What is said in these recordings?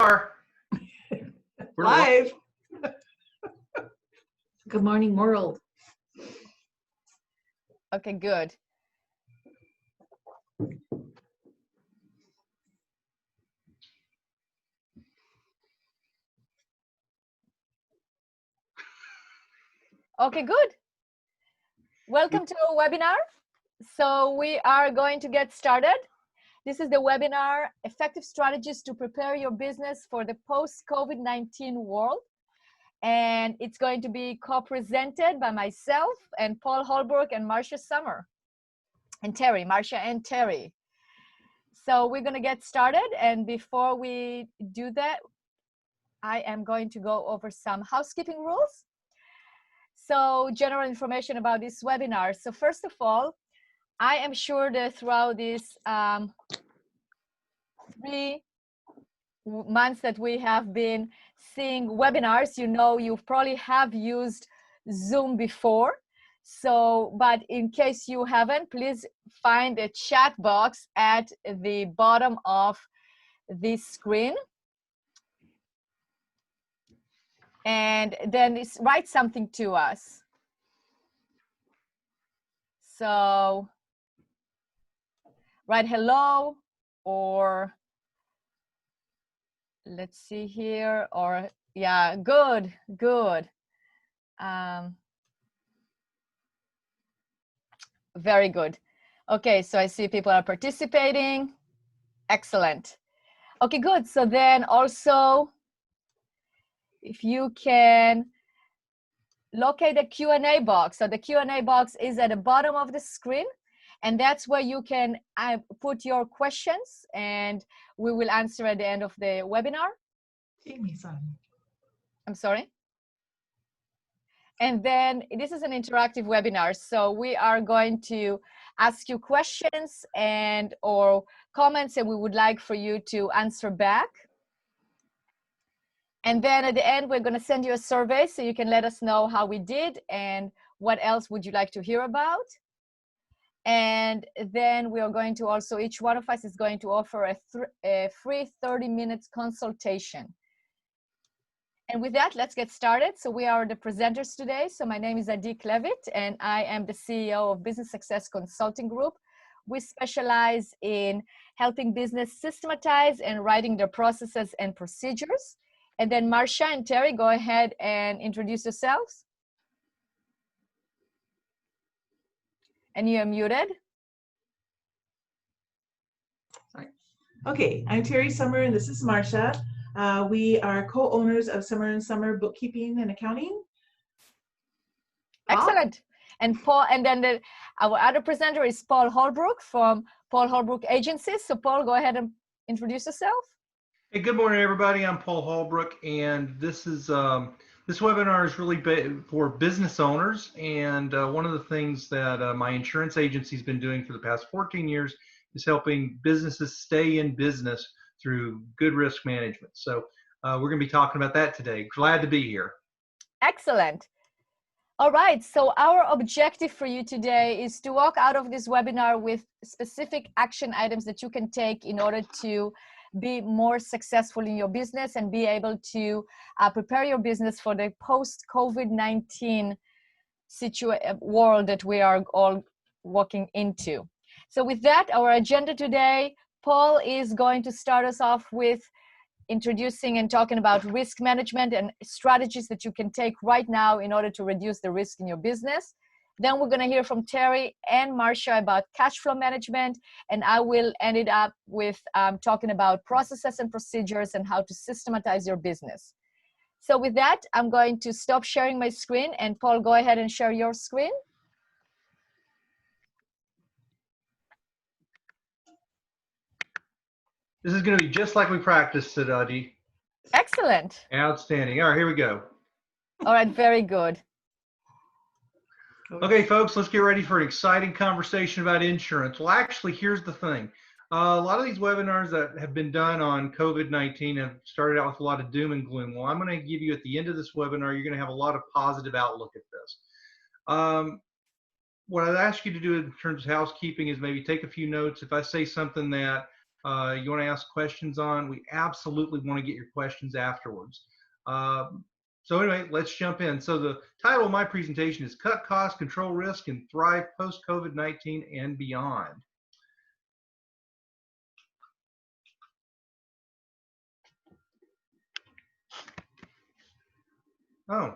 are. We're live. Good morning, world. Okay, good. Okay, good. Welcome to our webinar. So we are going to get started. This is the webinar, Effective Strategies to Prepare Your Business for the Post-COVID-19 World. And it's going to be co-presented by myself and Paul Holbrook and Marcia Summer. And Terry, Marcia and Terry. So we're going to get started. And before we do that, I am going to go over some housekeeping rules. So general information about this webinar. So first of all, I am sure that throughout these 3 months that we have been seeing webinars, you probably have used Zoom before. So, but in case you haven't, please find a chat box at the bottom of this screen. And then write something to us. So write hello, or let's see here, or yeah, good. Very good. Okay, so I see people are participating. Excellent. Okay, good. So then also, if you can locate the Q&A box. So the Q&A box is at the bottom of the screen, and that's where you can put your questions, and we will answer at the end of the webinar. I'm sorry. And then this is an interactive webinar, so we are going to ask you questions and or comments, and we would like for you to answer back. And then at the end, we're going to send you a survey so you can let us know how we did and what else would you like to hear about. And then we are going to also, each one of us is going to offer a free 30-minute consultation. And with that, let's get started. So we are the presenters today. So my name is Adi Klevit, and I am the CEO of Business Success Consulting Group. We specialize in helping business systematize and writing their processes and procedures. And then Marcia and Terry, go ahead and introduce yourselves. And you are muted. Sorry. Okay, I'm Terry Summer, and this is Marcia. We are co-owners of Summer & Summer Bookkeeping and Accounting. Excellent. And Paul, and then our other presenter is Paul Holbrook from Paul Holbrook Agencies. So Paul, go ahead and introduce yourself. Hey, good morning, everybody. I'm Paul Holbrook, and this is this webinar is really for business owners. And one of the things that my insurance agency has been doing for the past 14 years is helping businesses stay in business through good risk management. So we're going to be talking about that today. Glad to be here. Excellent. All right, so our objective for you today is to walk out of this webinar with specific action items that you can take in order to be more successful in your business and be able to prepare your business for the post-COVID-19 world that we are all walking into. So with that, our agenda today, Paul is going to start us off with introducing and talking about risk management and strategies that you can take right now in order to reduce the risk in your business. Then we're going to hear from Terry and Marcia about cash flow management, and I will end it up with talking about processes and procedures and how to systematize your business. So with that, I'm going to stop sharing my screen, and Paul, go ahead and share your screen. This is going to be just like we practiced it, Adi. Excellent. Outstanding. All right, here we go. All right, very good. Okay, folks, let's get ready for an exciting conversation about insurance. Well, actually, here's the thing. A lot of these webinars that have been done on COVID-19 have started out with a lot of doom and gloom. Well, I'm going to give you at the end of this webinar, you're going to have a lot of positive outlook at this. What I'd ask you to do in terms of housekeeping is maybe take a few notes. If I say something that you want to ask questions on, we absolutely want to get your questions afterwards. So anyway, let's jump in. So the title of my presentation is Cut Costs, Control Risk, and Thrive Post-COVID-19 and Beyond. Oh.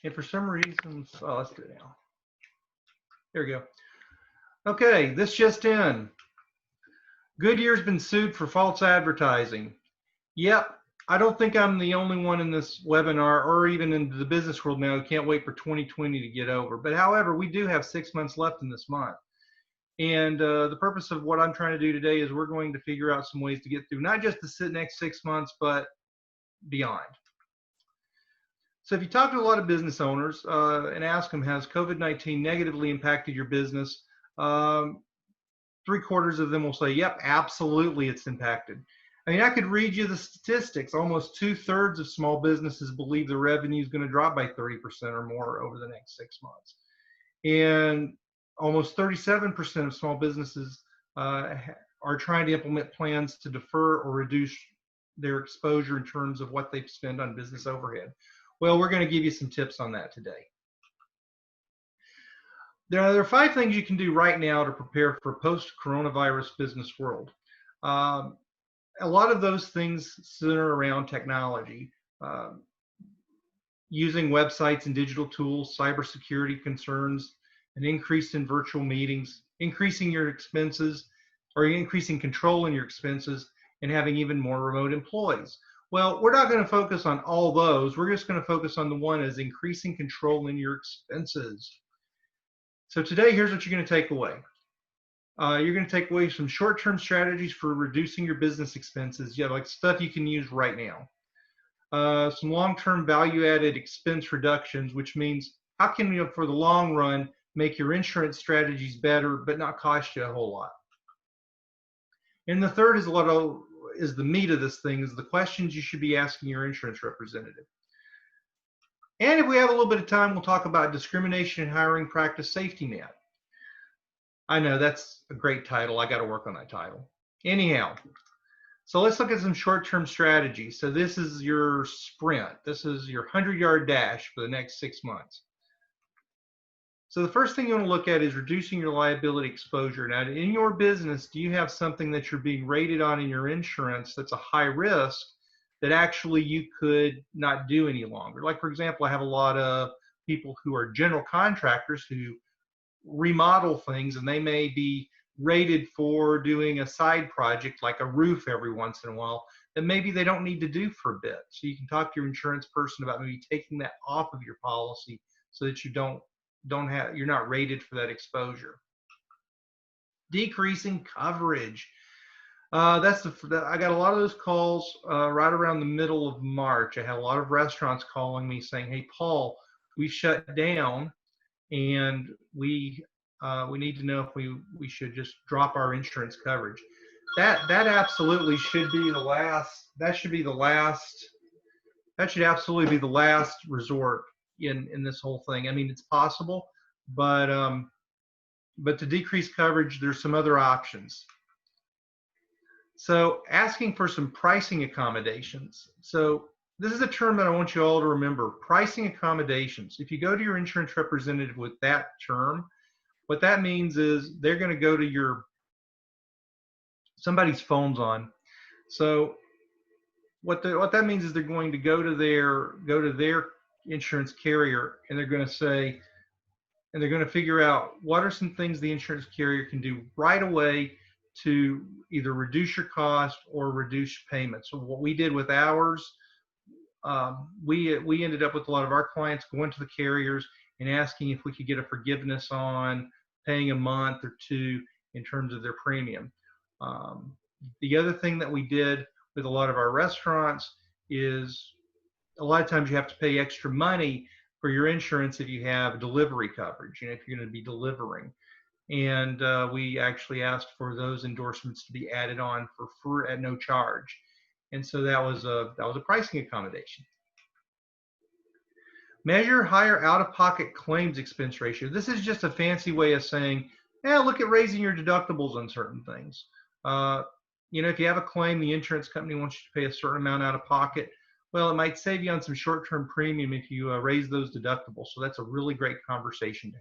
And for some reason, oh, let's do it now. There we go. Okay, this just in. Goodyear's been sued for false advertising. Yep, I don't think I'm the only one in this webinar or even in the business world now who can't wait for 2020 to get over. But however, we do have 6 months left in this month. And the purpose of what I'm trying to do today is we're going to figure out some ways to get through not just the next 6 months, but beyond. So if you talk to a lot of business owners and ask them, has COVID-19 negatively impacted your business? 3/4 of them will say, yep, absolutely it's impacted. I mean, I could read you the statistics. Almost 2/3 of small businesses believe the revenue is going to drop by 30% or more over the next 6 months. And almost 37% of small businesses are trying to implement plans to defer or reduce their exposure in terms of what they spend on business overhead. Well, we're going to give you some tips on that today. There are 5 things you can do right now to prepare for a post-coronavirus business world. A lot of those things center around technology, using websites and digital tools, cybersecurity concerns, an increase in virtual meetings, increasing your expenses, or increasing control in your expenses, and having even more remote employees. Well, we're not going to focus on all those. We're just going to focus on the one as increasing control in your expenses. So today, here's what you're going to take away. You're going to take away some short-term strategies for reducing your business expenses. Yeah, like stuff you can use right now. Some long-term value-added expense reductions, which means how can you, for the long run, make your insurance strategies better but not cost you a whole lot. And the third is the meat of this thing, is the questions you should be asking your insurance representative. And if we have a little bit of time, we'll talk about discrimination in hiring practice safety net. I know that's a great title. I got to work on that title. Anyhow, so let's look at some short-term strategies. So this is your sprint. This is your 100-yard dash for the next 6 months. So the first thing you want to look at is reducing your liability exposure. Now, in your business, do you have something that you're being rated on in your insurance that's a high risk that actually you could not do any longer? Like, for example, I have a lot of people who are general contractors who remodel things, and they may be rated for doing a side project like a roof every once in a while that maybe they don't need to do for a bit. So you can talk to your insurance person about maybe taking that off of your policy so that you you're not rated for that exposure. Decreasing coverage. I got a lot of those calls right around the middle of March. I had a lot of restaurants calling me saying, hey, Paul, we shut down and we need to know if we should just drop our insurance coverage. That absolutely should be the last. That should absolutely be the last resort in this whole thing. I mean, it's possible, but to decrease coverage, there's some other options. So asking for some pricing accommodations. So this is a term that I want you all to remember, pricing accommodations. If you go to your insurance representative with that term, what that means is they're going to go to somebody's phone's on. So what that means is they're going to go to their insurance carrier, and they're going to figure out what are some things the insurance carrier can do right away to either reduce your cost or reduce payments. So what we did with ours, we ended up with a lot of our clients going to the carriers and asking if we could get a forgiveness on paying a month or 2 in terms of their premium. The other thing that we did with a lot of our restaurants is a lot of times you have to pay extra money for your insurance if you have delivery coverage, if you're going to be delivering. And we actually asked for those endorsements to be added on at no charge. And so that was a pricing accommodation. Measure higher out-of-pocket claims expense ratio. This is just a fancy way of saying Yeah, look at raising your deductibles on certain things. You know, if you have a claim, the insurance company wants you to pay a certain amount out of pocket. Well, it might save you on some short-term premium if you raise those deductibles. So that's a really great conversation to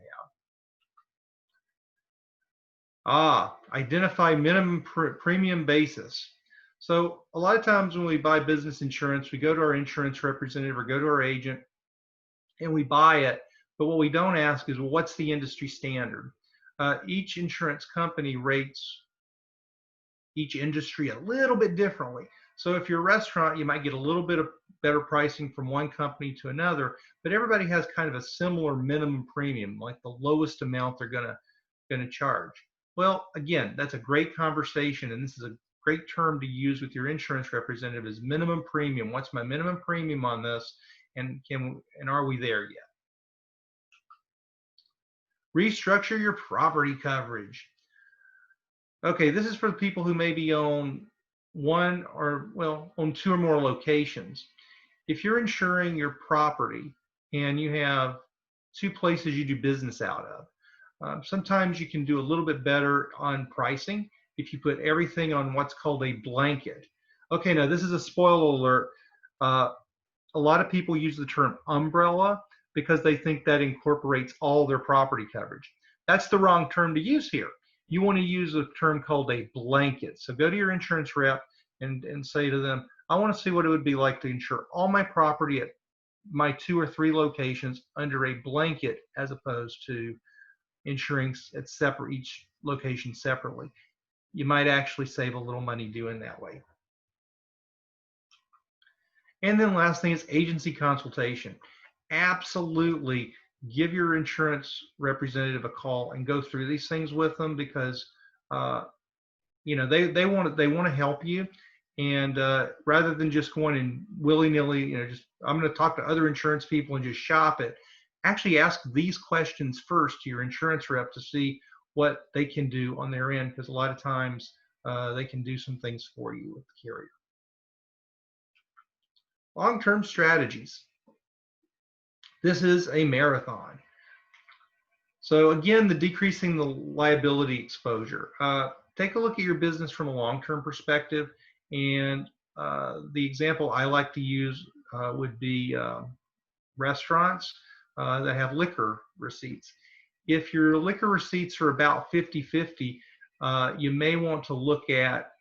have. Identify minimum premium basis. So a lot of times when we buy business insurance, we go to our insurance representative or go to our agent and we buy it. But what we don't ask is, well, what's the industry standard? Each insurance company rates each industry a little bit differently. So if you're a restaurant, you might get a little bit of better pricing from one company to another, but everybody has kind of a similar minimum premium, like the lowest amount they're gonna charge. Well, again, that's a great conversation, and this is a great term to use with your insurance representative is minimum premium. What's my minimum premium on this, and are we there yet? Restructure your property coverage. Okay, this is for the people who maybe own one or, well, own two or more locations. If you're insuring your property and you have two places you do business out of, sometimes you can do a little bit better on pricing if you put everything on what's called a blanket. Okay, now this is a spoiler alert. A lot of people use the term umbrella because they think that incorporates all their property coverage. That's the wrong term to use here. You want to use a term called a blanket. So go to your insurance rep and say to them, I want to see what it would be like to insure all my property at my 2 or 3 locations under a blanket as opposed to insuring at each location separately. You might actually save a little money doing that way. And then last thing is agency consultation. Absolutely give your insurance representative a call and go through these things with them because you know they want to help you, and rather than just going and willy-nilly, you know, just I'm going to talk to other insurance people and just shop it. Actually ask these questions first to your insurance rep to see what they can do on their end, because a lot of times they can do some things for you with the carrier. Long-term strategies. This is a marathon. So again, the decreasing the liability exposure. Take a look at your business from a long-term perspective, and the example I like to use would be restaurants that have liquor receipts. If your liquor receipts are about 50-50, you may want to look at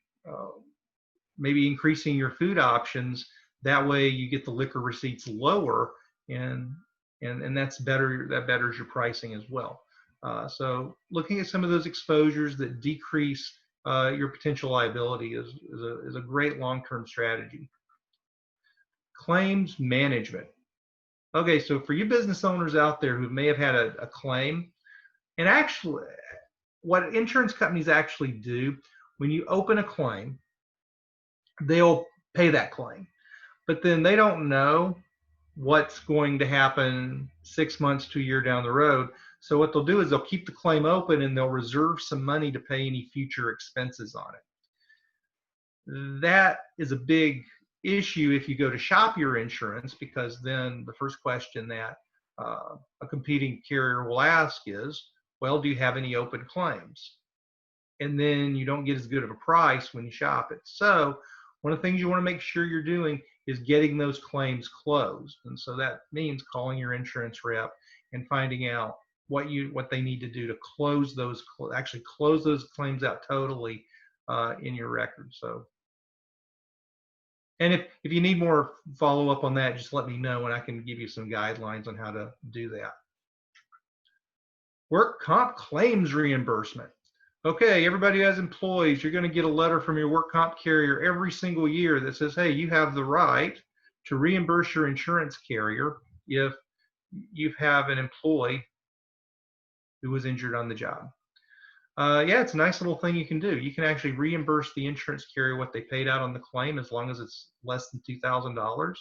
maybe increasing your food options. That way you get the liquor receipts lower, and that's better. That betters your pricing as well. So looking at some of those exposures that decrease your potential liability is a great long-term strategy. Claims management. Okay, so for you business owners out there who may have had a claim, and actually what insurance companies actually do, when you open a claim, they'll pay that claim, but then they don't know what's going to happen 6 months to a year down the road. So what they'll do is they'll keep the claim open and they'll reserve some money to pay any future expenses on it. That is a big issue if you go to shop your insurance, because then the first question that a competing carrier will ask is, well, do you have any open claims? And then you don't get as good of a price when you shop it. So one of the things you want to make sure you're doing is getting those claims closed. And so that means calling your insurance rep and finding out what they need to do to close those, actually close those claims out totally in your record. So, and if you need more follow up on that, just let me know and I can give you some guidelines on how to do that. Work comp claims reimbursement. Okay, everybody who has employees, you're going to get a letter from your work comp carrier every single year that says, hey, you have the right to reimburse your insurance carrier if you have an employee who was injured on the job. Yeah, it's a nice little thing you can do. You can actually reimburse the insurance carrier what they paid out on the claim as long as it's less than $2,000.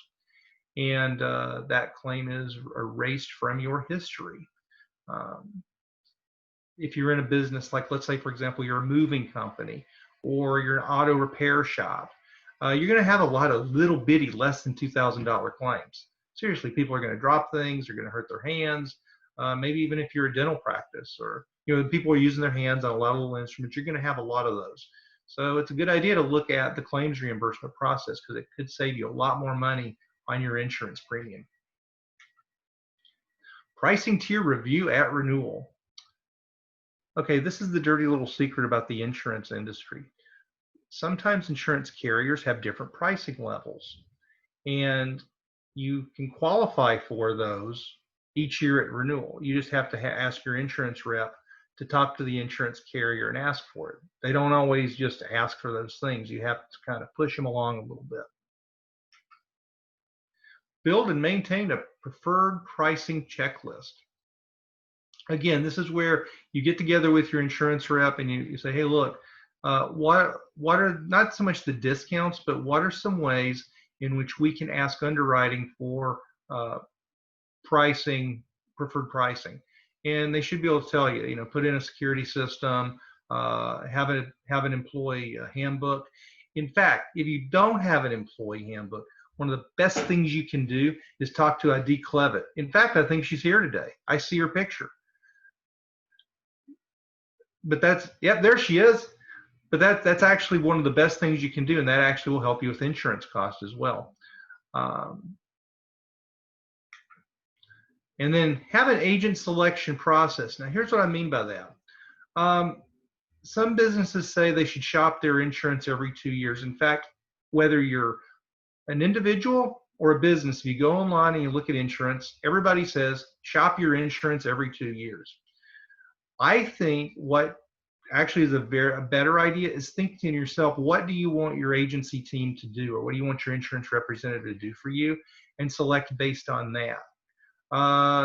And that claim is erased from your history. If you're in a business, like let's say, for example, you're a moving company or you're an auto repair shop, you're going to have a lot of little bitty, less than $2,000 claims. Seriously, people are going to drop things, they're going to hurt their hands. Maybe even if you're a dental practice or people are using their hands on a lot of little instruments. You're going to have a lot of those. So it's a good idea to look at the claims reimbursement process because it could save you a lot more money on your insurance premium. Pricing tier review at renewal. Okay, this is the dirty little secret about the insurance industry. Sometimes insurance carriers have different pricing levels, and you can qualify for those each year at renewal. You just have to ask your insurance rep to talk to the insurance carrier and ask for it. They don't always just ask for those things. You have to kind of push them along a little bit. Build and maintain a preferred pricing checklist. Again, this is where you get together with your insurance rep and you say, hey, look, what are not so much the discounts, but what are some ways in which we can ask underwriting for pricing, preferred pricing? And they should be able to tell you, put in a security system, have an employee handbook. In fact, if you don't have an employee handbook, one of the best things you can do is talk to Adi Clevitt. In fact, I think she's here today. I see her picture. But there she is. But that's actually one of the best things you can do, and that actually will help you with insurance costs as well. And then have an agent selection process. Now, here's what I mean by that. Some businesses say they should shop their insurance every 2 years. In fact, whether you're an individual or a business, if you go online and you look at insurance, everybody says shop your insurance every 2 years. I think what actually is a better idea is thinking to yourself, what do you want your agency team to do, or what do you want your insurance representative to do for you, and select based on that.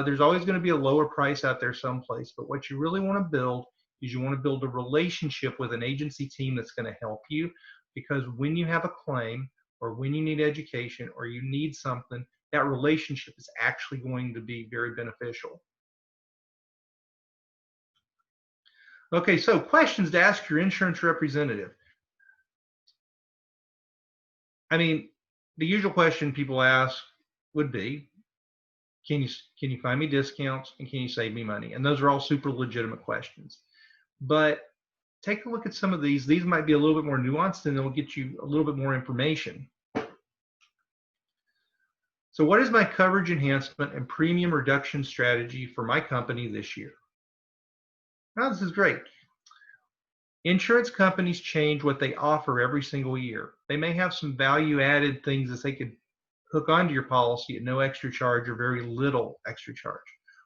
There's always going to be a lower price out there someplace, but what you really want to build is you want to build a relationship with an agency team that's going to help you, because when you have a claim or when you need education or you need something, that relationship is actually going to be very beneficial. Okay, so questions to ask your insurance representative. I mean, the usual question people ask would be, can you find me discounts and can you save me money? And those are all super legitimate questions. But take a look at some of these. These might be a little bit more nuanced and they'll get you a little bit more information. So what is my coverage enhancement and premium reduction strategy for my company this year? Now, this is great. Insurance companies change what they offer every single year. They may have some value-added things that they could hook onto your policy at no extra charge or very little extra charge.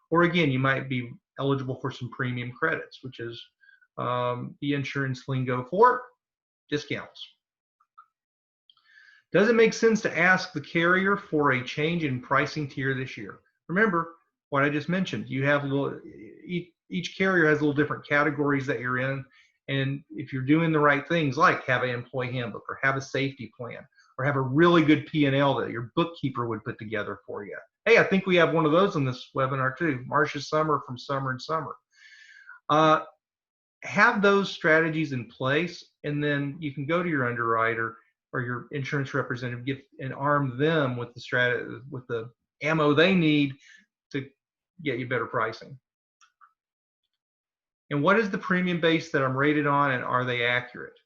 Or again, you might be eligible for some premium credits, which is the insurance lingo for discounts. Does it make sense to ask the carrier for a change in pricing tier this year? Remember what I just mentioned. You have each carrier has little different categories that you're in. And if you're doing the right things, like have an employee handbook or have a safety plan or have a really good P&L that your bookkeeper would put together for you. Hey, I think we have one of those in this webinar too. Marcia Summer from Summer and Summer. Have those strategies in place, and then you can go to your underwriter or your insurance representative and arm them with the ammo they need to get you better pricing. And what is the premium base that I'm rated on, and are they accurate?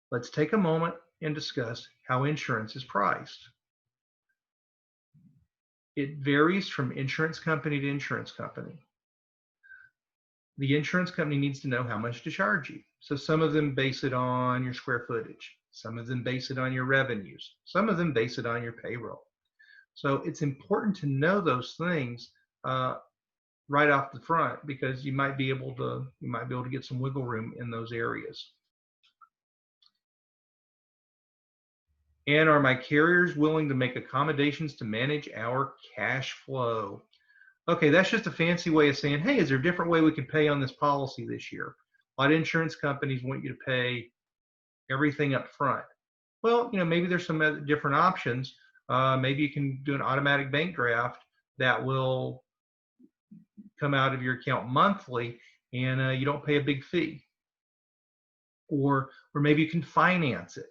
Let's take a moment and discuss how insurance is priced. It varies from insurance company to insurance company. The insurance company needs to know how much to charge you. So some of them base it on your square footage. Some of them base it on your revenues. Some of them base it on your payroll. So it's important to know those things right off the front, because you might be able to get some wiggle room in those areas. And are my carriers willing to make accommodations to manage our cash flow? Okay, that's just a fancy way of saying, hey, is there a different way we could pay on this policy this year? A lot of insurance companies want you to pay everything up front. Well, maybe there's some different options. Maybe you can do an automatic bank draft that will come out of your account monthly, and you don't pay a big fee. Or maybe you can finance it,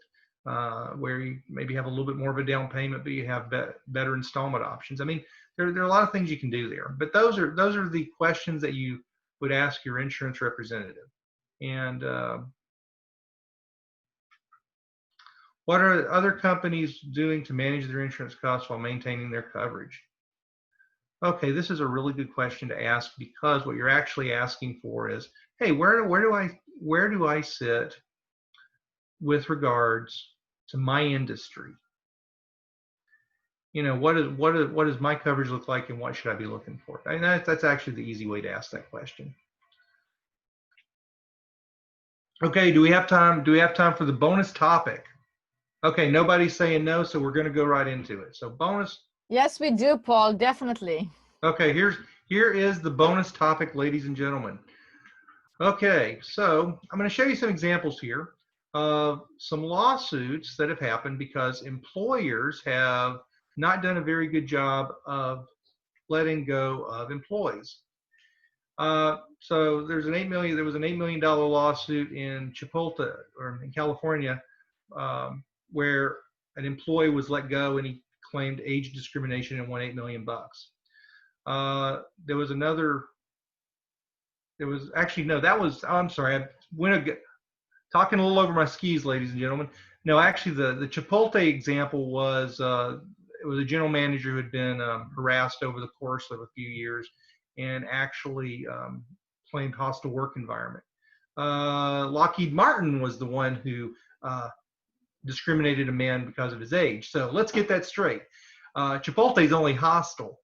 where you maybe have a little bit more of a down payment, but you have better installment options. I mean, there are a lot of things you can do there. But those are the questions that you would ask your insurance representative. And what are other companies doing to manage their insurance costs while maintaining their coverage? Okay, this is a really good question to ask, because what you're actually asking for is, hey, where do I sit with regards to my industry? You know, what does my coverage look like, and what should I be looking for? And that's actually the easy way to ask that question. Okay, do we have time? Do we have time for the bonus topic? Okay, nobody's saying no, so we're going to go right into it. So bonus. Yes, we do, Paul, definitely. Okay, here is the bonus topic, ladies and gentlemen. Okay, so I'm going to show you some examples here of some lawsuits that have happened because employers have not done a very good job of letting go of employees. So there was an $8 million lawsuit in Chipotle, or in California, where an employee was let go and he claimed age discrimination and won $8 million. There was another. There was actually no. That was. I'm sorry. I went talking a little over my skis, ladies and gentlemen. No, actually, the Chipotle example was it was a general manager who had been harassed over the course of a few years, and actually claimed hostile work environment. Lockheed Martin was the one who discriminated a man because of his age. So let's get that straight. Chipotle is only hostile.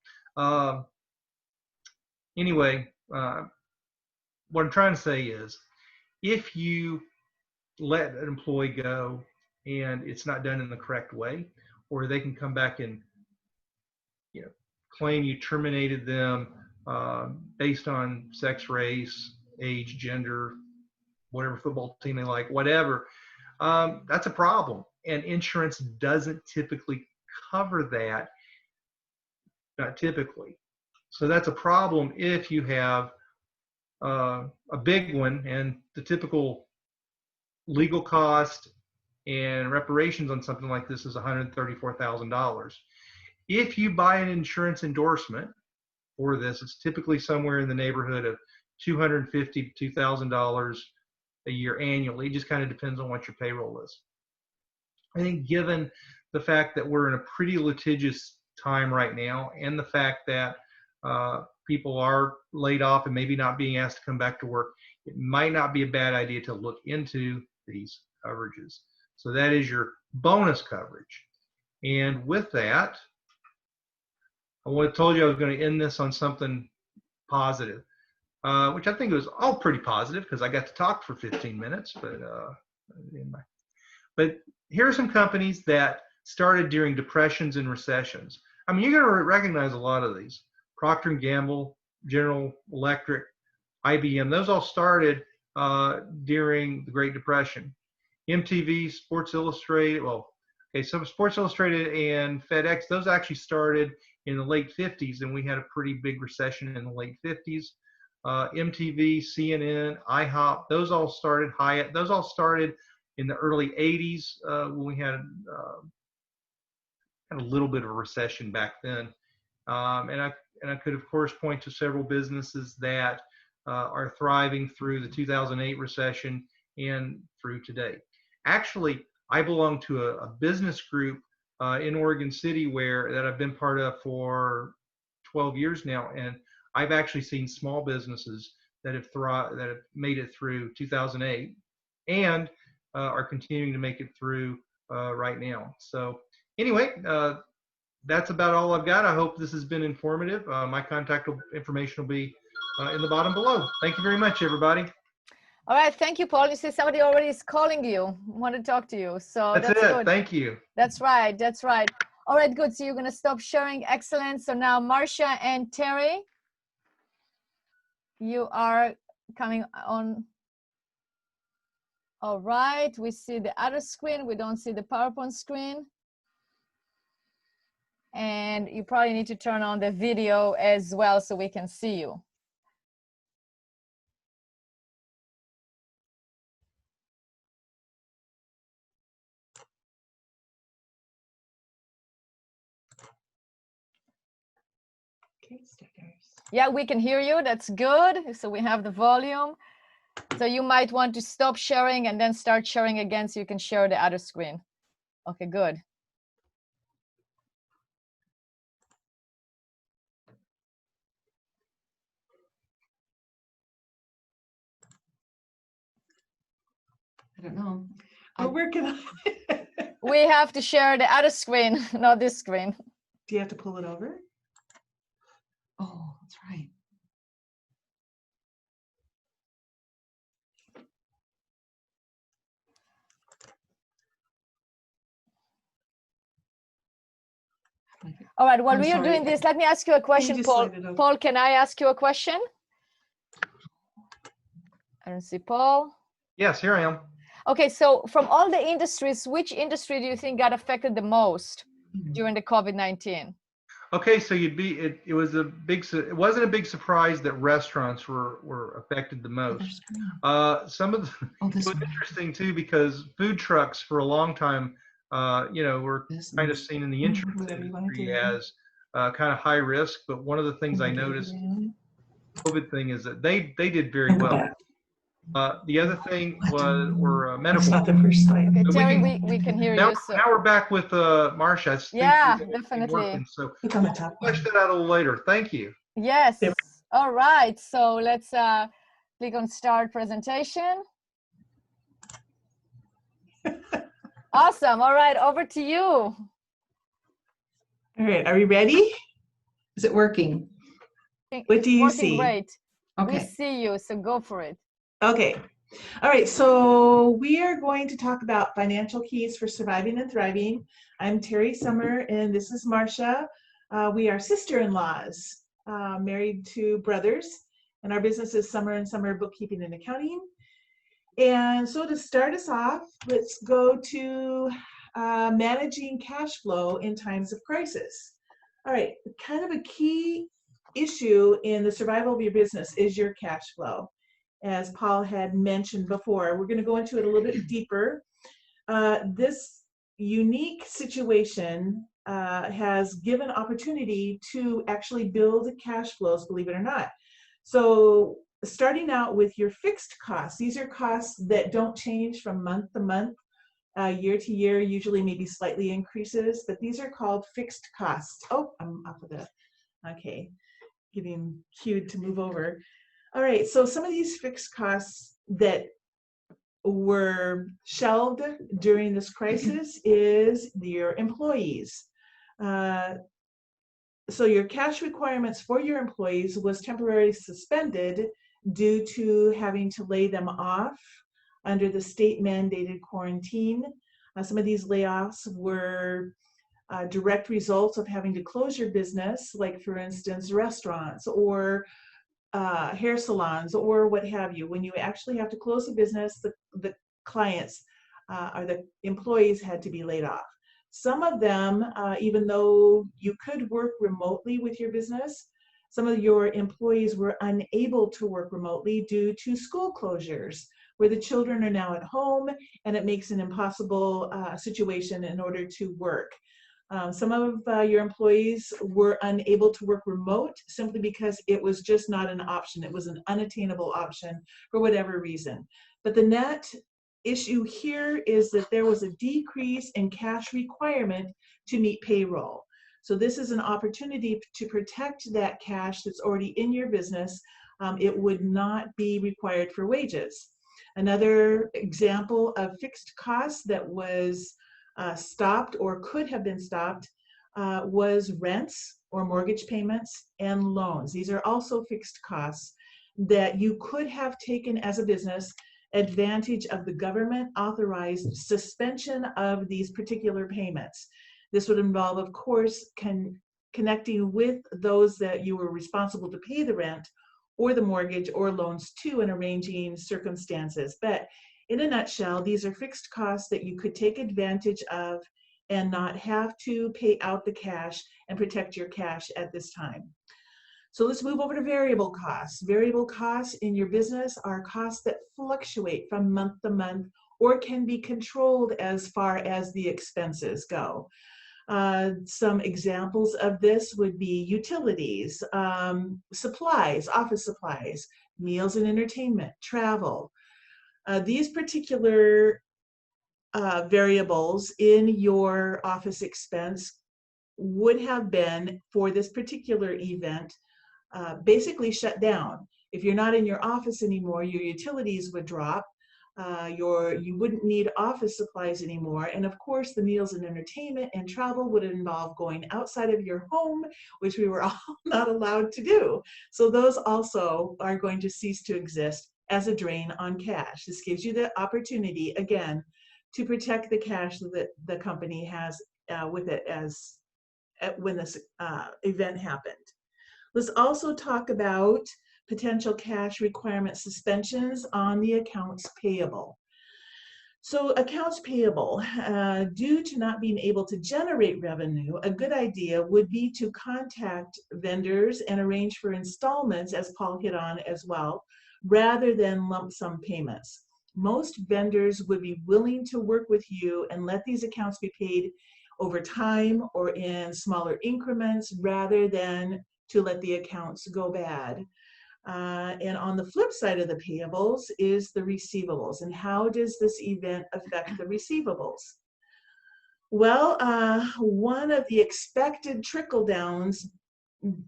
Anyway, what I'm trying to say is, if you let an employee go and it's not done in the correct way, or they can come back and claim you terminated them based on sex, race, age, gender, whatever football team they like, whatever, that's a problem. And insurance doesn't typically cover that, not typically. So that's a problem if you have a big one, and the typical legal cost and reparations on something like this is $134,000. If you buy an insurance endorsement for this, it's typically somewhere in the neighborhood of $250 to $2,000 a year annually. It just kind of depends on what your payroll is. I think given the fact that we're in a pretty litigious time right now, and the fact that people are laid off and maybe not being asked to come back to work, it might not be a bad idea to look into these coverages. So that is your bonus coverage. And with that, I would have told you I was going to end this on something positive, which I think was all pretty positive because I got to talk for 15 minutes. But here are some companies that started during depressions and recessions. I mean, you're going to recognize a lot of these. Procter & Gamble, General Electric, IBM, those all started during the Great Depression. MTV, Sports Illustrated, so Sports Illustrated and FedEx, those actually started in the late 50s, and we had a pretty big recession in the late 50s. MTV, CNN, IHOP, those all started. Hyatt, those all started in the early 80s when we had a little bit of a recession back then. And I could, of course, point to several businesses that are thriving through the 2008 recession and through today. Actually, I belong to a business group in Oregon City that I've been part of for 12 years now, and I've actually seen small businesses that have made it through 2008 and are continuing to make it through right now. So anyway, that's about all I've got. I hope this has been informative. My contact information will be in the bottom below. Thank you very much, everybody. All right, thank you, Paul. You see somebody already is calling you, want to talk to you. So that's it. Good. Thank you. That's right. That's right. All right, good. So you're going to stop sharing. Excellent. So now Marcia and Terry, you are coming on. All right. We see the other screen. We don't see the PowerPoint screen. And you probably need to turn on the video as well so we can see you. Okay, stickers. Yeah, we can hear you. That's good. So we have the volume. So you might want to stop sharing and then start sharing again so you can share the other screen. Okay, good. I don't know. We're working on it. We have to share the other screen, not this screen. Do you have to pull it over? Oh, that's right. All right, while I'm we are doing sorry. this, let me ask you a question, just Paul. slide it over? Paul, can I ask you a question? I don't see Paul. Yes, here I am. Okay, so from all the industries, which industry do you think got affected the most during the COVID-19? Okay, so it was a big, it wasn't a big surprise that restaurants were affected the most. Some of the, Oh, it this was one. interesting too, because food trucks for a long time, were This kind of is- seen in the insurance Whatever you wanna industry do. as kind of high risk. But one of the things I noticed, COVID thing, is that they did very well. The other thing were That's medical. not the first slide. Okay, So we Terry, can- we can hear Now, you. So now we're back with Marcia. I think yeah, we got everything definitely. working. So Look on the top we'll flesh one. that out a little later. Thank you. Yes. There- All right. So let's click on start presentation. Awesome. All right, over to you. All right, are we ready? Is it working? What do you Working see? great. We Okay. see you, so go for it. Okay. All right, so we are going to talk about financial keys for surviving and thriving. I'm Terry Summer, and this is Marcia. We are sister-in-laws, married to brothers, and our business is Summer and Summer Bookkeeping and Accounting. And so to start us off, let's go to managing cash flow in times of crisis. All right, kind of a key issue in the survival of your business is your cash flow. As Paul had mentioned before, we're going to go into it a little bit deeper. This unique situation has given opportunity to actually build cash flows, believe it or not. So starting out with your fixed costs, these are costs that don't change from month to month, year to year, usually maybe slightly increases, but these are called fixed costs. Oh, I'm off of the, okay, getting cued to move over. All right, so some of these fixed costs that were shelved during this crisis is your employees. So your cash requirements for your employees was temporarily suspended due to having to lay them off under the state mandated quarantine. Some of these layoffs were direct results of having to close your business, like for instance, restaurants or hair salons or what have you. When you actually have to close a business, the clients or the employees had to be laid off. Some of them, even though you could work remotely with your business, some of your employees were unable to work remotely due to school closures, where the children are now at home and it makes an impossible situation in order to work. Some of your employees were unable to work remote simply because it was just not an option. It was an unattainable option for whatever reason. But the net issue here is that there was a decrease in cash requirement to meet payroll. So this is an opportunity to protect that cash that's already in your business. It would not be required for wages. Another example of fixed costs that was stopped or could have been stopped was rents or mortgage payments and loans. These are also fixed costs that you could have taken as a business advantage of the government authorized suspension of these particular payments. This would involve, of course, connecting with those that you were responsible to pay the rent or the mortgage or loans to and arranging circumstances. But in a nutshell, these are fixed costs that you could take advantage of and not have to pay out the cash and protect your cash at this time. So let's move over to variable costs. Variable costs in your business are costs that fluctuate from month to month or can be controlled as far as the expenses go. Some examples of this would be utilities, supplies, office supplies, meals and entertainment, travel. These particular variables in your office expense would have been, for this particular event, basically shut down. If you're not in your office anymore, your utilities would drop. You wouldn't need office supplies anymore. And of course, the meals and entertainment and travel would involve going outside of your home, which we were all not allowed to do. So those also are going to cease to exist as a drain on cash. This gives you the opportunity, again, to protect the cash that the company has with it when this event happened. Let's also talk about potential cash requirement suspensions on the accounts payable. So accounts payable, due to not being able to generate revenue, a good idea would be to contact vendors and arrange for installments, as Paul hit on as well, rather than lump sum payments. Most vendors would be willing to work with you and let these accounts be paid over time or in smaller increments rather than to let the accounts go bad. And on the flip side of the payables is the receivables. And how does this event affect the receivables? Well, one of the expected trickle downs,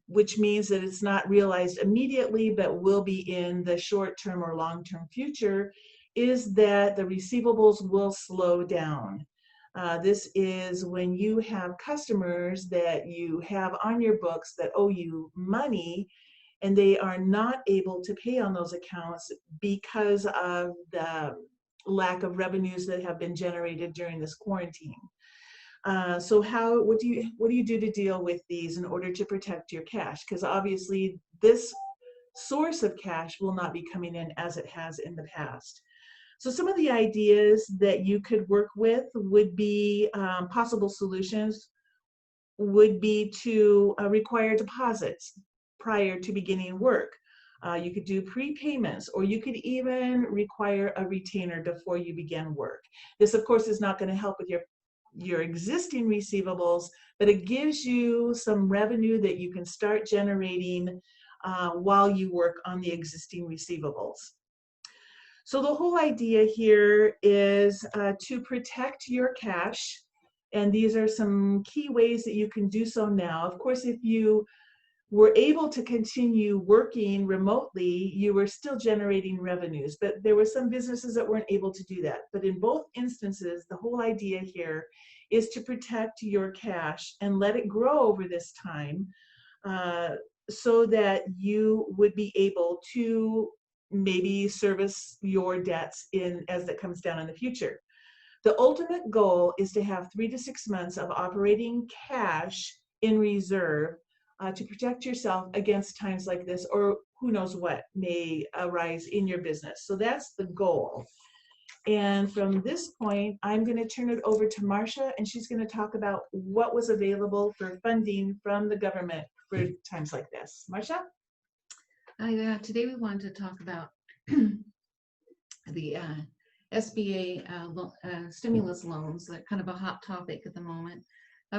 which means that it's not realized immediately but will be in the short term or long term future, is that the receivables will slow down. This is when you have customers that you have on your books that owe you money, and they are not able to pay on those accounts because of the lack of revenues that have been generated during this quarantine. So what do you do to deal with these in order to protect your cash? Because obviously this source of cash will not be coming in as it has in the past. So some of the ideas that you could work with would be possible solutions would be to require deposits prior to beginning work. You could do prepayments, or you could even require a retainer before you begin work. This, of course, is not going to help with your existing receivables, but it gives you some revenue that you can start generating while you work on the existing receivables. So the whole idea here is to protect your cash, and these are some key ways that you can do so now. Of course, if you were able to continue working remotely, you were still generating revenues, but there were some businesses that weren't able to do that. But in both instances, the whole idea here is to protect your cash and let it grow over this time so that you would be able to maybe service your debts as that comes down in the future. The ultimate goal is to have 3 to 6 months of operating cash in reserve to protect yourself against times like this, or who knows what may arise in your business. So that's the goal. And from this point, I'm going to turn it over to Marcia, and she's going to talk about what was available for funding from the government for times like this. Marcia? Today we wanted to talk about the SBA stimulus loans. They're kind of a hot topic at the moment.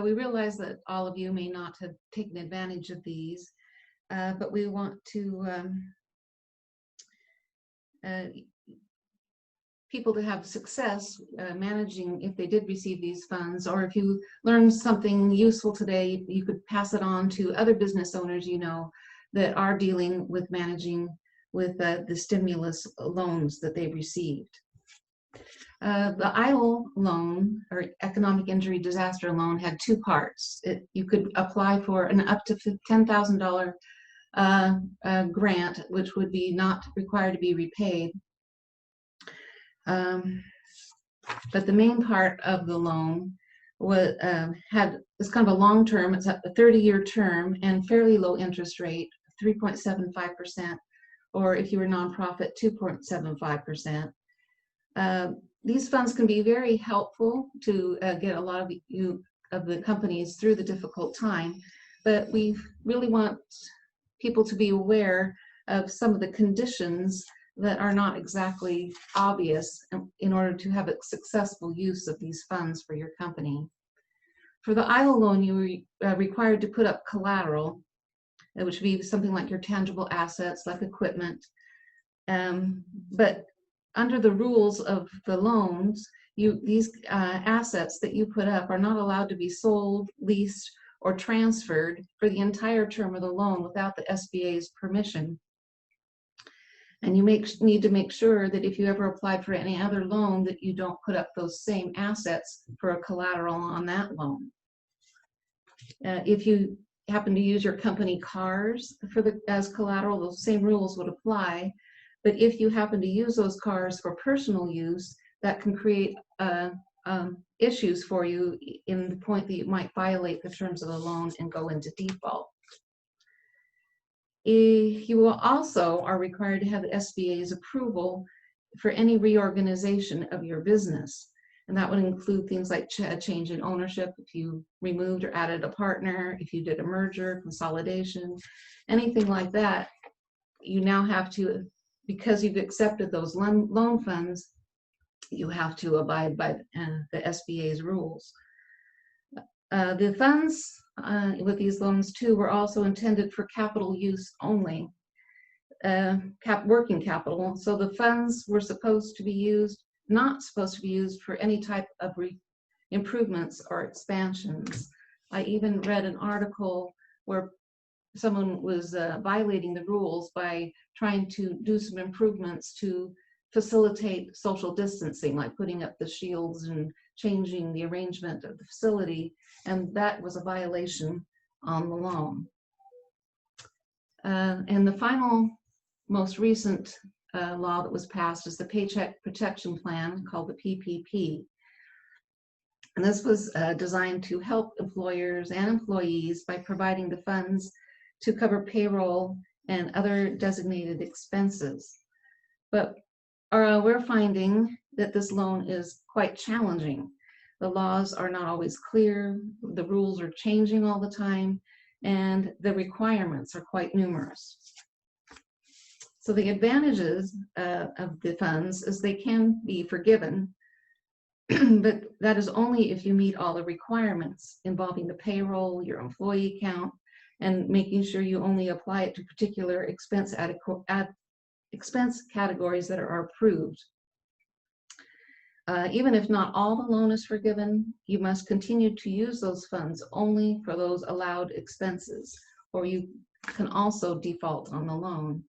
We realize that all of you may not have taken advantage of these, but we want to people to have success managing if they did receive these funds, or if you learned something useful today, you could pass it on to other business owners you know that are dealing with managing with the stimulus loans that they received. The EIDL loan, or Economic Injury Disaster Loan, had 2 parts. You could apply for an up to $10,000 grant, which would be not required to be repaid. But the main part of the loan was it's kind of a long term. It's a 30-year term and fairly low interest rate, 3.75%, or if you were a nonprofit, 2.75%. These funds can be very helpful to get a lot of the companies through the difficult time, but we really want people to be aware of some of the conditions that are not exactly obvious in order to have a successful use of these funds for your company. For the ILO loan, you were required to put up collateral, which would be something like your tangible assets, like equipment. But under the rules of the loans, these assets that you put up are not allowed to be sold, leased, or transferred for the entire term of the loan without the SBA's permission. And you need to make sure that if you ever applied for any other loan, that you don't put up those same assets for a collateral on that loan. If you happen to use your company cars as collateral, those same rules would apply. But if you happen to use those cars for personal use, that can create issues for you in the point that you might violate the terms of the loan and go into default. You also are required to have the SBA's approval for any reorganization of your business. And that would include things like a change in ownership, if you removed or added a partner, if you did a merger, consolidation, anything like that. You now have to, because you've accepted those loan funds, you have to abide by the SBA's rules. The funds with these loans too were also intended for capital use only, working capital. So the funds were not supposed to be used for any type of improvements or expansions. I even read an article where someone was violating the rules by trying to do some improvements to facilitate social distancing, like putting up the shields and changing the arrangement of the facility, and that was a violation on the loan. And the final, most recent law that was passed is the Paycheck Protection Plan, called the PPP. And this was designed to help employers and employees by providing the funds to cover payroll and other designated expenses. But we're finding that this loan is quite challenging. The laws are not always clear, the rules are changing all the time, and the requirements are quite numerous. So the advantages of the funds is they can be forgiven, but that is only if you meet all the requirements involving the payroll, your employee count, and making sure you only apply it to particular expense categories that are approved. Even if not all the loan is forgiven, you must continue to use those funds only for those allowed expenses, or you can also default on the loan.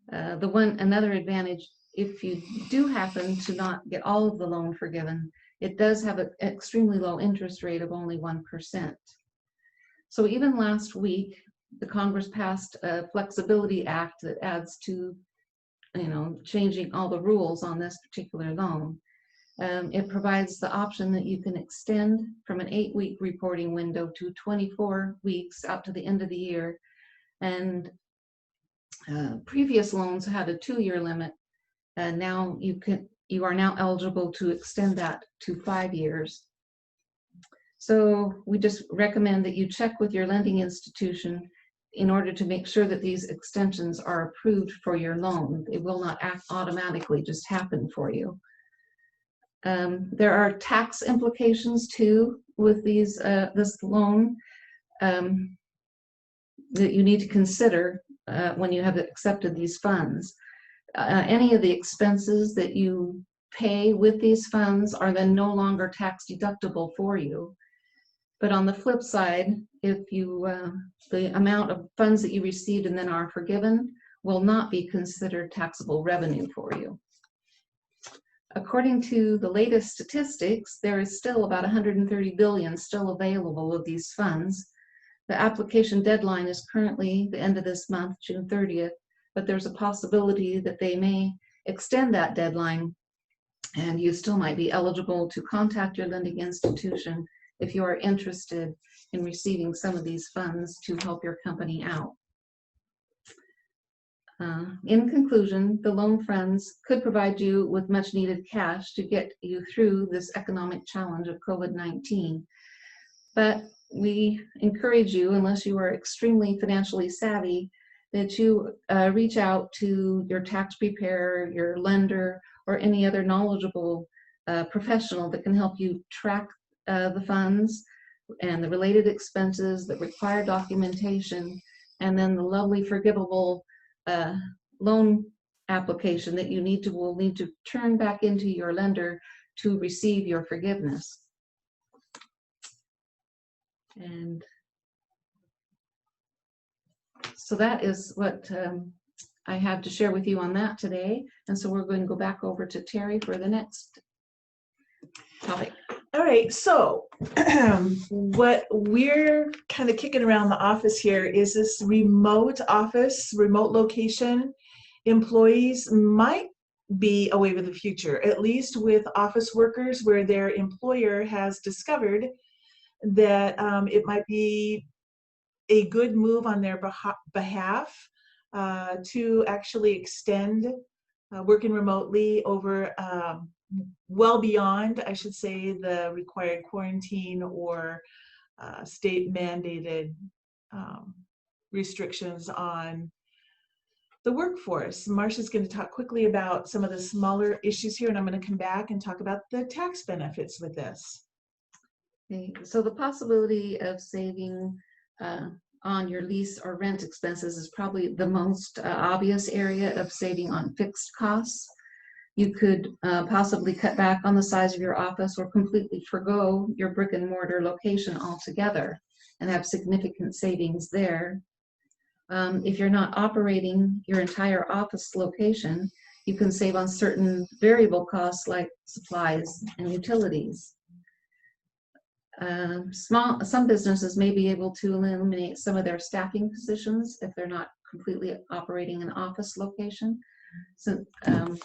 Another advantage, if you do happen to not get all of the loan forgiven, it does have an extremely low interest rate of only 1%. So even last week, the Congress passed a Flexibility Act that adds to, changing all the rules on this particular loan. It provides the option that you can extend from an 8-week reporting window to 24 weeks out to the end of the year. And previous loans had a 2-year limit, and now you are now eligible to extend that to 5 years. So we just recommend that you check with your lending institution in order to make sure that these extensions are approved for your loan. It will not automatically just happen for you. There are tax implications too with this loan that you need to consider when you have accepted these funds. Any of the expenses that you pay with these funds are then no longer tax deductible for you. But on the flip side, if the amount of funds that you received and then are forgiven will not be considered taxable revenue for you. According to the latest statistics, there is still about 130 billion still available of these funds. The application deadline is currently the end of this month, June 30th, but there's a possibility that they may extend that deadline, and you still might be eligible to contact your lending institution if you are interested in receiving some of these funds to help your company out. In conclusion, the loan funds could provide you with much needed cash to get you through this economic challenge of COVID-19. But we encourage you, unless you are extremely financially savvy, that you reach out to your tax preparer, your lender, or any other knowledgeable professional that can help you track the funds and the related expenses that require documentation, and then the lovely forgivable loan application that you will need to turn back into your lender to receive your forgiveness. And so that is what I have to share with you on that today. And so we're going to go back over to Terry for the next topic. All right, so what we're kind of kicking around the office here is this remote office, remote location. Employees might be a wave of the future, at least with office workers where their employer has discovered that it might be a good move on their behalf to actually extend working remotely over well beyond, I should say, the required quarantine or state mandated restrictions on the workforce. Marcia's going to talk quickly about some of the smaller issues here, and I'm going to come back and talk about the tax benefits with this. Okay. So the possibility of saving on your lease or rent expenses is probably the most obvious area of saving on fixed costs. You could possibly cut back on the size of your office or completely forgo your brick and mortar location altogether and have significant savings there. If you're not operating your entire office location, you can save on certain variable costs like supplies and utilities. Some businesses may be able to eliminate some of their staffing positions if they're not completely operating an office location, so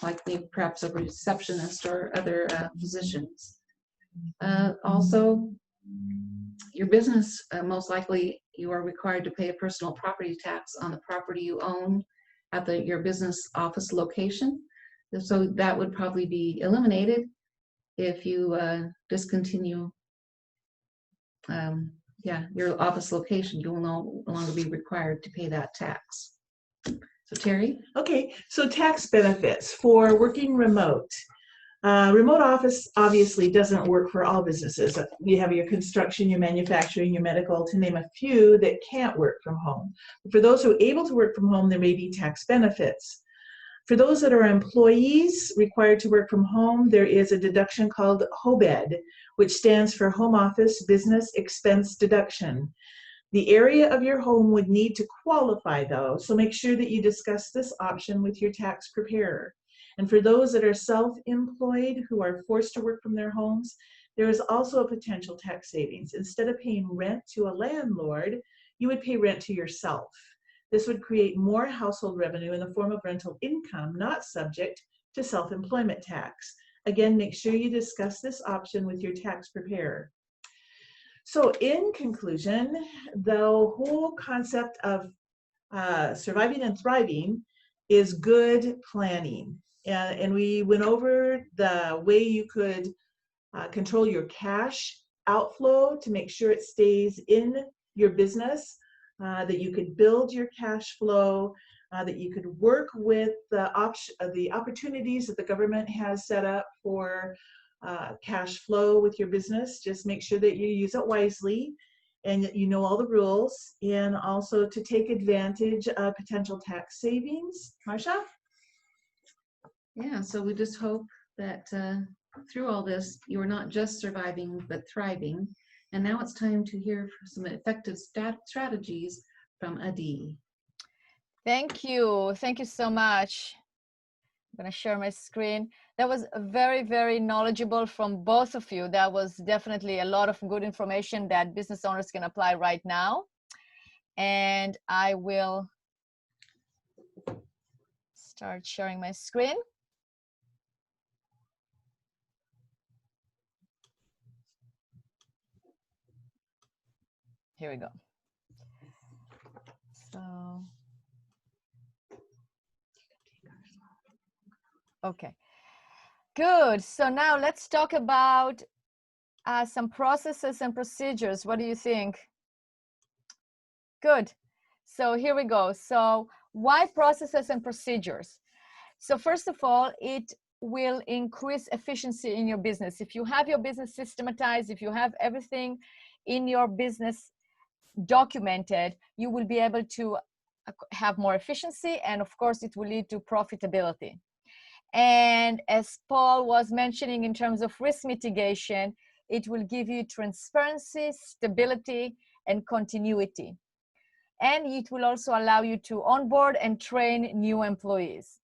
like maybe perhaps a receptionist or other positions. Also, your business, most likely you are required to pay a personal property tax on the property you own at your business office location. So that would probably be eliminated if you discontinue your office location. You will no longer be required to pay that tax. So Terry? Okay, so tax benefits for working remote. Remote office obviously doesn't work for all businesses. You have your construction, your manufacturing, your medical, to name a few that can't work from home. For those who are able to work from home, there may be tax benefits. For those that are employees required to work from home, there is a deduction called HOBED, which stands for Home Office Business Expense Deduction. The area of your home would need to qualify though, so make sure that you discuss this option with your tax preparer. And for those that are self-employed who are forced to work from their homes, there is also a potential tax savings. Instead of paying rent to a landlord, you would pay rent to yourself. This would create more household revenue in the form of rental income, not subject to self-employment tax. Again, make sure you discuss this option with your tax preparer. So in conclusion, the whole concept of surviving and thriving is good planning. And we went over the way you could control your cash outflow to make sure it stays in your business, that you could build your cash flow, that you could work with the opportunities that the government has set up for cash flow with your business. Just make sure that you use it wisely and that you know all the rules, and also to take advantage of potential tax savings. Marcia? Yeah, so we just hope that through all this, you are not just surviving, but thriving. And now it's time to hear some effective strategies from Adi. Thank you. Thank you so much. I'm going to share my screen. That was very, very knowledgeable from both of you. That was definitely a lot of good information that business owners can apply right now. And I will start sharing my screen. Here we go. So, okay, good. So now let's talk about some processes and procedures. What do you think? Good. So here we go. So why processes and procedures? So first of all, it will increase efficiency in your business. If you have your business systematized, if you have everything in your business documented, you will be able to have more efficiency, and of course it will lead to profitability. And as Paul was mentioning, in terms of risk mitigation, it will give you transparency, stability, and continuity. And it will also allow you to onboard and train new employees.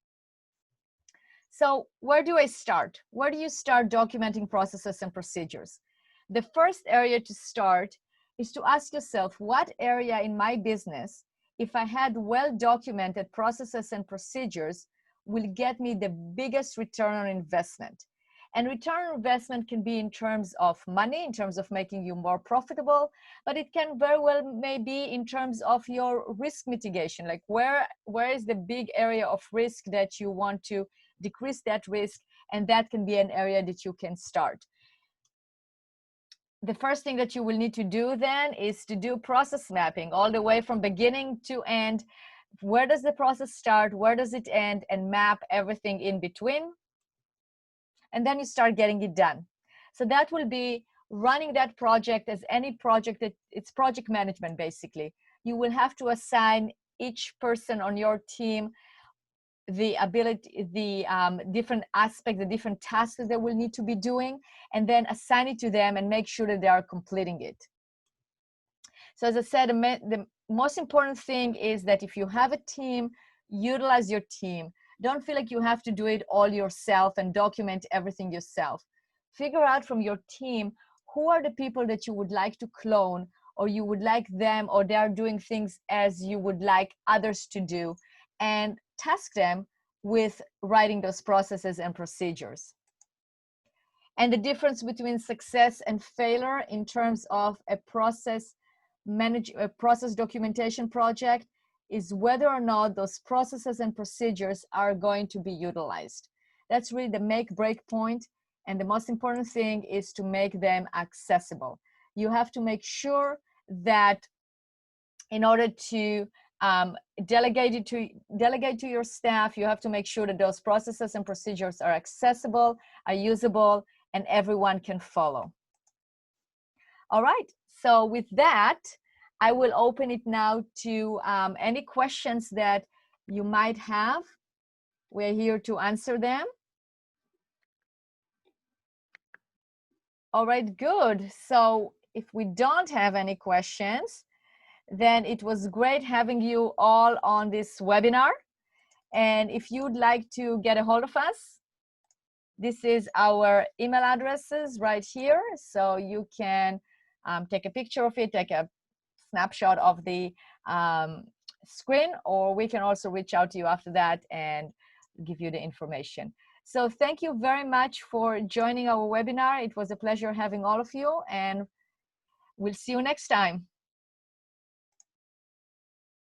So where do I start? Where do you start documenting processes and procedures? The first area to start is to ask yourself, what area in my business, if I had well-documented processes and procedures, will get me the biggest return on investment? And return on investment can be in terms of money, in terms of making you more profitable, but it can very well maybe in terms of your risk mitigation, like where is the big area of risk that you want to decrease that risk, and that can be an area that you can start. The first thing that you will need to do then is to do process mapping all the way from beginning to end. Where does the process start? Where does it end? And map everything in between. And then you start getting it done. So that will be running that project as any project that it's project management, basically. You will have to assign each person on your team the ability, the different aspects, the different tasks that they will need to be doing, and then assign it to them and make sure that they are completing it. So as I said, the most important thing is that if you have a team, utilize your team. Don't feel like you have to do it all yourself and document everything yourself. Figure out from your team, who are the people that you would like to clone, or you would like them, or they are doing things as you would like others to do, and task them with writing those processes and procedures. And the difference between success and failure in terms of a process documentation project is whether or not those processes and procedures are going to be utilized. That's really the make-break point, and the most important thing is to make them accessible. You have to make sure that in order to delegate to your staff, you have to make sure that those processes and procedures are accessible, are usable, and everyone can follow. All right, so with that, I will open it now to any questions that you might have. We're here to answer them. All right, good. So if we don't have any questions, then it was great having you all on this webinar. And if you'd like to get a hold of us, this is our email addresses right here. So you can take a picture of it, take a snapshot of the screen, or we can also reach out to you after that and give you the information. So thank you very much for joining our webinar. It was a pleasure having all of you, and we'll see you next time.